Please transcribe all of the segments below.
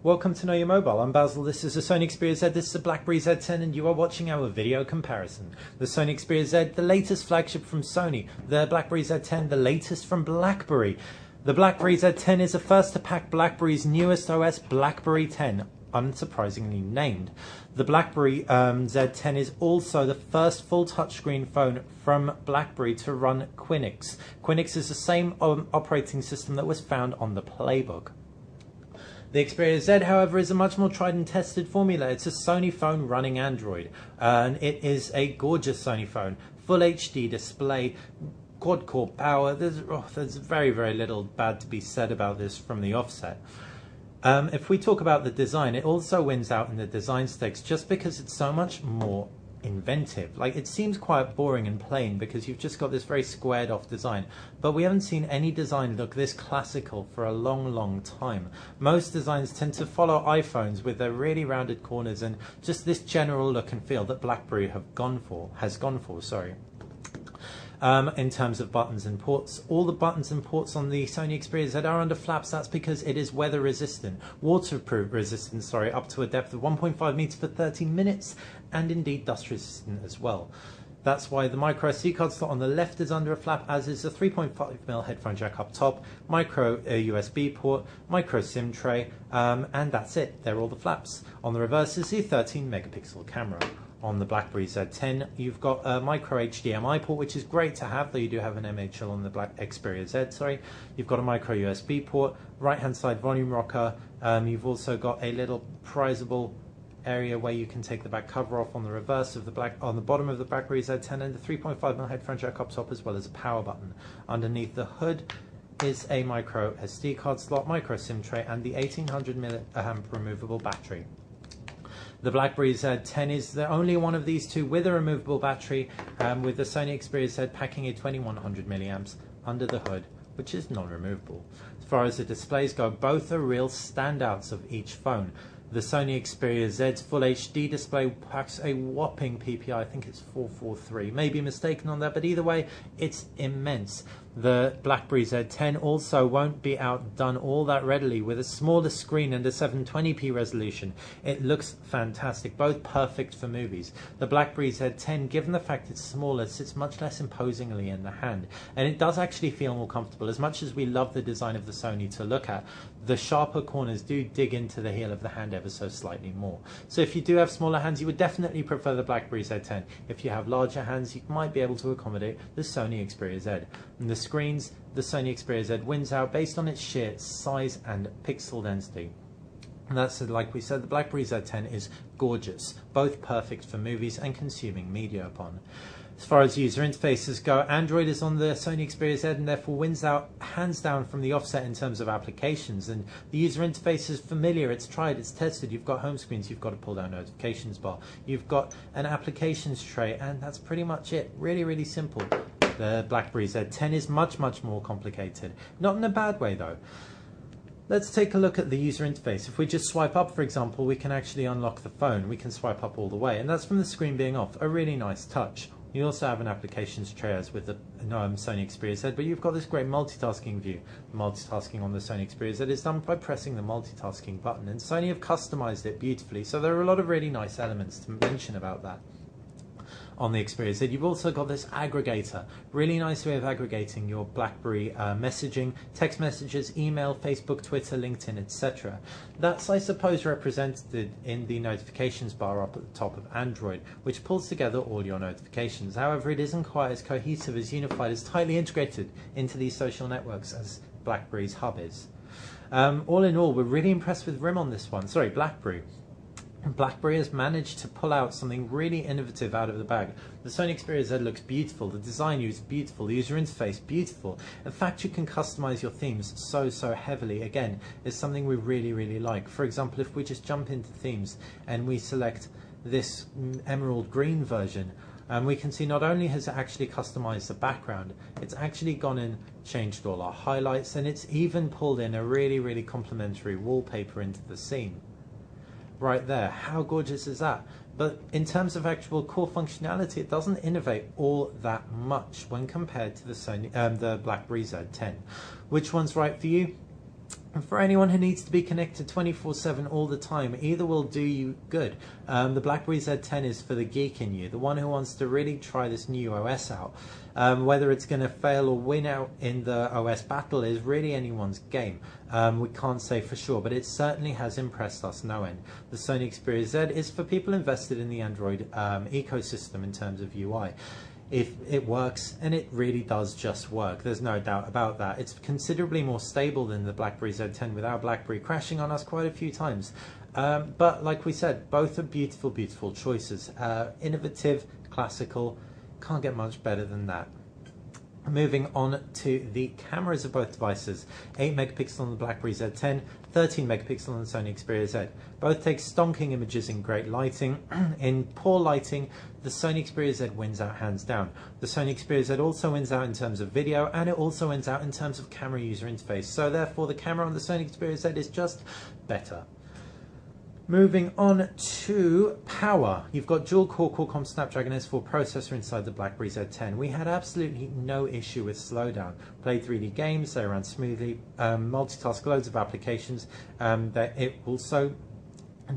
Welcome to Know Your Mobile. I'm Basil, this is a Sony Xperia Z, this is a BlackBerry Z10 and you are watching our video comparison. The Sony Xperia Z, the latest flagship from Sony. The BlackBerry Z10, the latest from BlackBerry. The BlackBerry Z10 is a first to pack BlackBerry's newest OS, BlackBerry 10, unsurprisingly named. The BlackBerry Z10 is also the first full touchscreen phone from BlackBerry to run Quinix. Quinix is the same operating system that was found on the Playbook. The Xperia Z, however, is a much more tried and tested formula. It's a Sony phone running Android, and it is a gorgeous Sony phone. Full HD display, quad-core power. There's very, very little bad to be said about this from the offset. If we talk about the design, it also wins out in the design stakes just because it's so much more inventive. Like, it seems quite boring and plain because you've just got this very squared off design, but we haven't seen any design look this classical for a long time. Most designs tend to follow iPhones with their really rounded corners and just this general look and feel that BlackBerry has gone for. In terms of buttons and ports, all the buttons and ports on the Sony Xperia Z are under flaps. That's because it is weather resistant, waterproof resistant, up to a depth of 1.5 meters for 30 minutes, and indeed dust resistant as well. That's why the micro SD card slot on the left is under a flap, as is the 3.5mm headphone jack up top, micro USB port, micro SIM tray, and that's it. They're all the flaps. On the reverse is the 13 megapixel camera. On the BlackBerry Z10, you've got a micro HDMI port, which is great to have, though you do have an MHL on the Xperia Z, You've got a micro USB port, right-hand side volume rocker. You've also got a little prizable area where you can take the back cover off on the reverse of the on the bottom of the BlackBerry Z10, and the 3.5mm headphone jack up top, as well as a power button. Underneath the hood is a micro SD card slot, micro SIM tray, and the 1800 mAh removable battery. The BlackBerry Z10 is the only one of these two with a removable battery, with the Sony Xperia Z packing a 2100 milliamps under the hood, which is non-removable. As far as the displays go, both are real standouts of each phone. The Sony Xperia Z's Full HD display packs a whopping PPI, I think it's 443, may be mistaken on that, but either way, it's immense. The BlackBerry Z10 also won't be outdone all that readily with a smaller screen and a 720p resolution. It looks fantastic, both perfect for movies. The BlackBerry Z10, given the fact it's smaller, sits much less imposingly in the hand, and it does actually feel more comfortable. As much as we love the design of the Sony to look at, the sharper corners do dig into the heel of the hand ever so slightly more. So if you do have smaller hands, you would definitely prefer the BlackBerry Z10. If you have larger hands, you might be able to accommodate the Sony Xperia Z. And the screens, the Sony Xperia Z wins out based on its sheer size and pixel density. And that's, like we said, the BlackBerry Z10 is gorgeous, both perfect for movies and consuming media upon. As far as user interfaces go, Android is on the Sony Xperia Z and therefore wins out hands down from the offset in terms of applications. And the user interface is familiar, it's tried, it's tested. You've got home screens, you've got a pull down notifications bar, you've got an applications tray, and that's pretty much it. Really simple. The BlackBerry Z10 is much more complicated. Not in a bad way though. Let's take a look at the user interface. If we just swipe up, for example, we can actually unlock the phone. We can swipe up all the way, and that's from the screen being off. A really nice touch. You also have an applications tray as with the Sony Xperia Z, but you've got this great multitasking view. Multitasking on the Sony Xperia Z is done by pressing the multitasking button, and Sony have customized it beautifully, so there are a lot of really nice elements to mention about that. On the Xperia Z, you've also got this aggregator. Really nice way of aggregating your BlackBerry messaging, text messages, email, Facebook, Twitter, LinkedIn, etc. That's, I suppose, represented in the notifications bar up at the top of Android, which pulls together all your notifications. However, it isn't quite as cohesive, as unified, as tightly integrated into these social networks as BlackBerry's hub is. All in all, we're really impressed with RIM on this one. Sorry, BlackBerry. BlackBerry has managed to pull out something really innovative out of the bag. The Sony Xperia Z looks beautiful, the design is beautiful, the user interface beautiful. The fact you can customize your themes so heavily, again, is something we really like. For example, if we just jump into themes and we select this emerald green version, we can see not only has it actually customized the background, it's actually gone in, changed all our highlights, and it's even pulled in a really complementary wallpaper into the scene. Right there, how gorgeous is that? But in terms of actual core functionality, it doesn't innovate all that much when compared to the BlackBerry Z10. Which one's right for you? And for anyone who needs to be connected 24/7 all the time, either will do you good. The BlackBerry Z10 is for the geek in you, the one who wants to really try this new OS out. Whether it's going to fail or win out in the OS battle is really anyone's game. We can't say for sure, but it certainly has impressed us no end. The Sony Xperia Z is for people invested in the Android ecosystem in terms of UI. If it works, and it really does just work, there's no doubt about that. It's considerably more stable than the BlackBerry Z10 without BlackBerry crashing on us quite a few times. But like we said, both are beautiful, beautiful choices. Innovative, classical, can't get much better than that. Moving on to the cameras of both devices, 8 megapixel on the BlackBerry Z10, 13 megapixel on the Sony Xperia Z. Both take stonking images in great lighting. In poor lighting, the Sony Xperia Z wins out hands down. The Sony Xperia Z also wins out in terms of video, and it also wins out in terms of camera user interface. So therefore the camera on the Sony Xperia Z is just better. Moving on to power, you've got dual-core Qualcomm Snapdragon S4 processor inside the BlackBerry Z10. We had absolutely no issue with slowdown. Played 3D games, they ran smoothly, multitask loads of applications. It also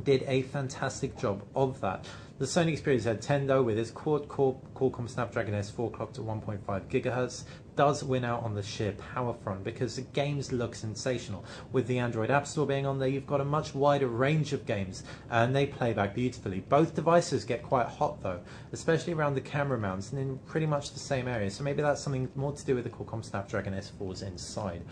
did a fantastic job of that. The Sony Xperia Z10 though, with its quad-core Qualcomm Snapdragon S4 clocked at 1.5 GHz, does win out on the sheer power front because the games look sensational. With the Android App Store being on there, you've got a much wider range of games and they play back beautifully. Both devices get quite hot though, especially around the camera mounts and in pretty much the same area, so maybe that's something more to do with the Qualcomm Snapdragon S4's inside.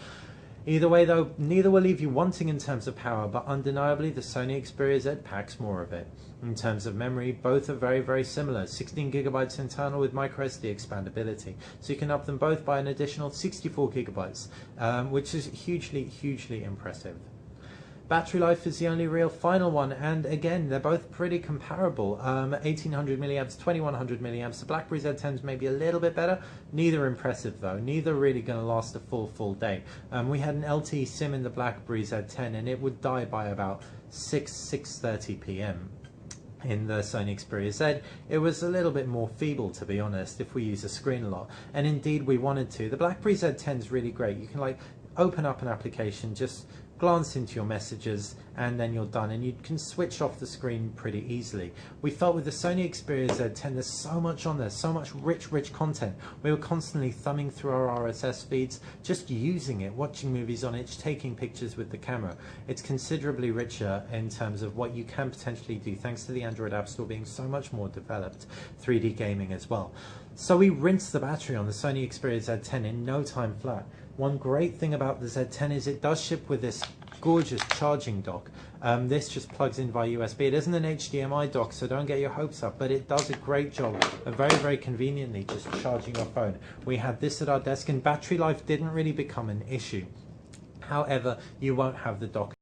Either way though, neither will leave you wanting in terms of power, but undeniably the Sony Xperia Z packs more of it. In terms of memory, both are very, very similar. 16 gigabytes internal with microSD expandability. So you can up them both by an additional 64 gigabytes, which is hugely, hugely impressive. Battery life is the only real final one, and again, they're both pretty comparable. 1800 milliamps, 2100 milliamps. The BlackBerry Z10's maybe a little bit better. Neither impressive though. Neither really going to last a full day. We had an LTE SIM in the BlackBerry Z10, and it would die by about 6:30 p.m. In the Sony Xperia Z, it was a little bit more feeble, to be honest, if we use the screen a lot. And indeed, we wanted to. The BlackBerry Z10 is really great. You can like open up an application, just glance into your messages, and then you're done, and you can switch off the screen pretty easily. We felt with the Sony Xperia Z10 there's so much on there, so much rich content. We were constantly thumbing through our RSS feeds, just using it, watching movies on it, taking pictures with the camera. It's considerably richer in terms of what you can potentially do thanks to the Android App Store being so much more developed, 3D gaming as well. So we rinsed the battery on the Sony Xperia Z10 in no time flat. One great thing about the Z10 is it does ship with this gorgeous charging dock. This just plugs in via USB. It isn't an HDMI dock, so don't get your hopes up, but it does a great job of very conveniently just charging your phone. We had this at our desk, and battery life didn't really become an issue. However, you won't have the dock